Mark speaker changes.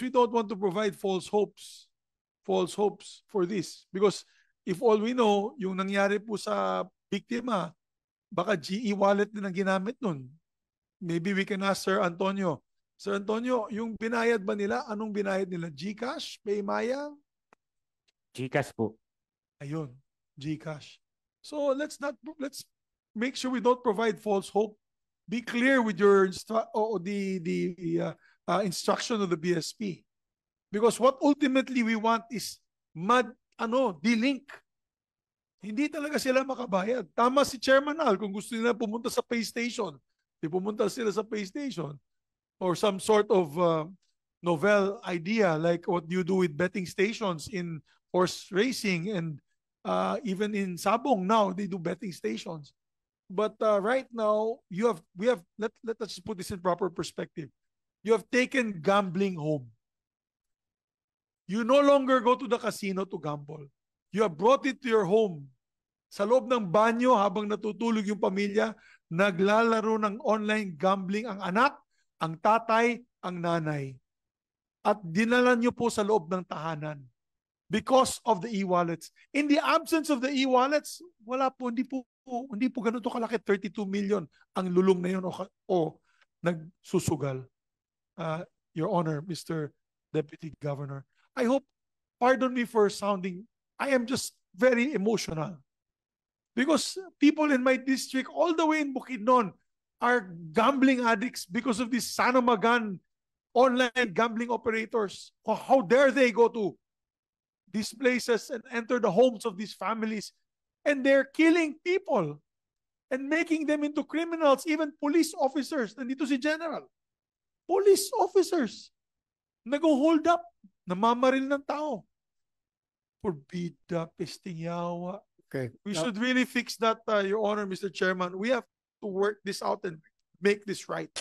Speaker 1: we don't want to provide false hopes for this. Because if all we know, yung nangyari po sa biktima, baka GE wallet din ang ginamit nun. Maybe we can ask Sir Antonio. Sir Antonio, yung binayad ba nila? Anong binayad nila? GCash? Paymaya?
Speaker 2: GCash po.
Speaker 1: Ayun, GCash. So let's make sure we don't provide false hope. Be clear with your instruction of the BSP. Because what ultimately we want is de-link. Hindi talaga sila makabayad. Tama si Chairman Al, kung gusto nila pumunta sa pay station, pumunta sila sa pay station or some sort of novel idea like what you do with betting stations in horse racing and even in Sabong now they do betting stations. But right now let's put this in proper perspective. You have taken gambling home. You no longer go to the casino to gamble. You have brought it to your home. Sa loob ng banyo habang natutulog yung pamilya, naglalaro ng online gambling ang anak, ang tatay, ang nanay. At dinala nyo po sa loob ng tahanan because of the e-wallets. In the absence of the e-wallets, wala po, hindi po ganito kalaki, 32 million ang lulong na yun o nagsusugal. Your Honor, Mr. Deputy Governor. I hope, pardon me for sounding, I am just very emotional. Because people in my district, all the way in Bukidnon, are gambling addicts because of these Sanamagan online gambling operators. How dare they go to these places and enter the homes of these families? And they're killing people and making them into criminals, even police officers. Nandito si General. Police officers. Nag-hold up. Namamaril ng tao. Forbida, pesting yawa.
Speaker 3: Okay.
Speaker 1: We should really fix that, Your Honor, Mr. Chairman. We have to work this out and make this right.